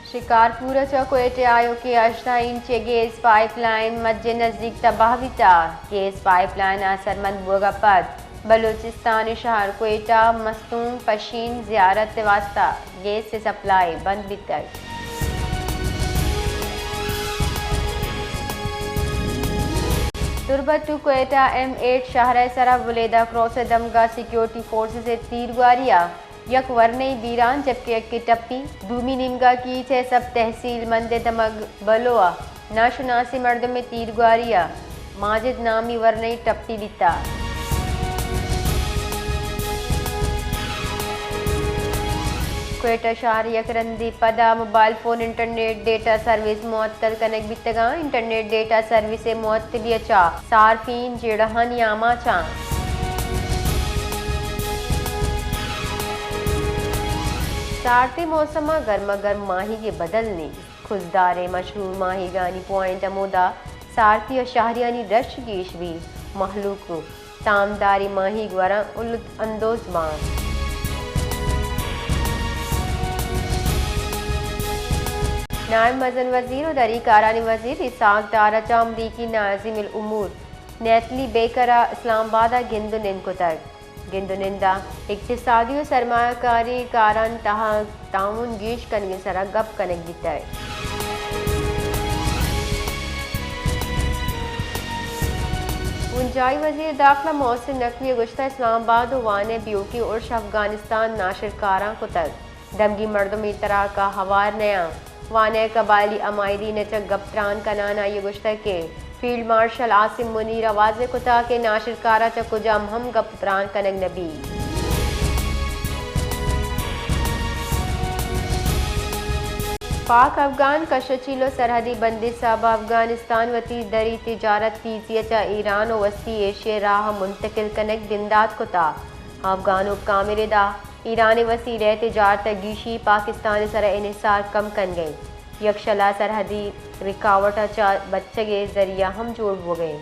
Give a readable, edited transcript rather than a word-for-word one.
शिकारपुर चौकोटे आयो के 18 inch gas pipeline मध्य नज़दीक तबाह बिता। गैस पाइपलाइन असरमंद बोगापत बलूचिस्तान शहर कोयटा मस्तूम पशीन जियारत वास्ता गैस से सप्लाई बंद बिता। तुरबतु कोयटा M8 शहर सरा वलेदा क्रॉस दमगा सिक्योरिटी फोर्सेस से तीरगारिया यक वरनई बीरान जबकि एक की टप्पी भूमि निमगा की छे सब तहसील मंदे दमग बलोआ नाशुनासी मर्द में तीरगारिया माजिद नामी वरनई टप्पी बिता। कोयटा शहर यकरंदी पदा mobile phone internet data service मुअत्तल कनेक्ट बितगा इंटरनेट डेटा सर्विस मुअत्तली अचा सारफीन जेड़हन यामा चा। सारती मौसम गर्मा गर्म माही के बदलने खुशदारे मशहूर माही गानी पॉइंट अमोदा सारती और शाहरियानी रश गेश भी महलूक तामदारी माही ग्वारा उलुत अंदोज बान। नायब मजन वजीर और दरी कारानी वजीर इसाक दारा अमरीकी नाजिम उमूर नेतली बेकरा इस्लामाबाद गिंदुनिन को तक गिंदुनिंदा इक्तिसादी और सरमायाकारी कारान ताउन गीश कनगे सरा गप कनक बिता। उंजाई वजीर दाखिला मोहसिन नकवी गुश्ता इस्लामाबाद वाने ब्यूटी उर्श अफगानिस्तान नाशिर कारा को तक दमगी मर्दों में तरह का हवार नया वाने कबायली अमायदी ने चक गप्त्रान का नाना ये गुश्ता के फील्ड मार्शल आसिम मुनीर आवाज़ कुता के नाशिर कारा चकुजाम हम गप्त्रान कनक नबी। पाक अफगान कशचीलो सरहदी बंदी साब अफगानिस्तान वती दरी तिजारत फीसिया ईरान और वस्ती एशिया राह मुंतकिल कनक दिमदाद कुता अफगान कामिर दा ईरान वसी रह तिजारत गीशी पाकिस्तान सर इनसार कम कन गई यकशला सरहदी रिकावट बच्चे के जरिया हम जोड़ हो गए।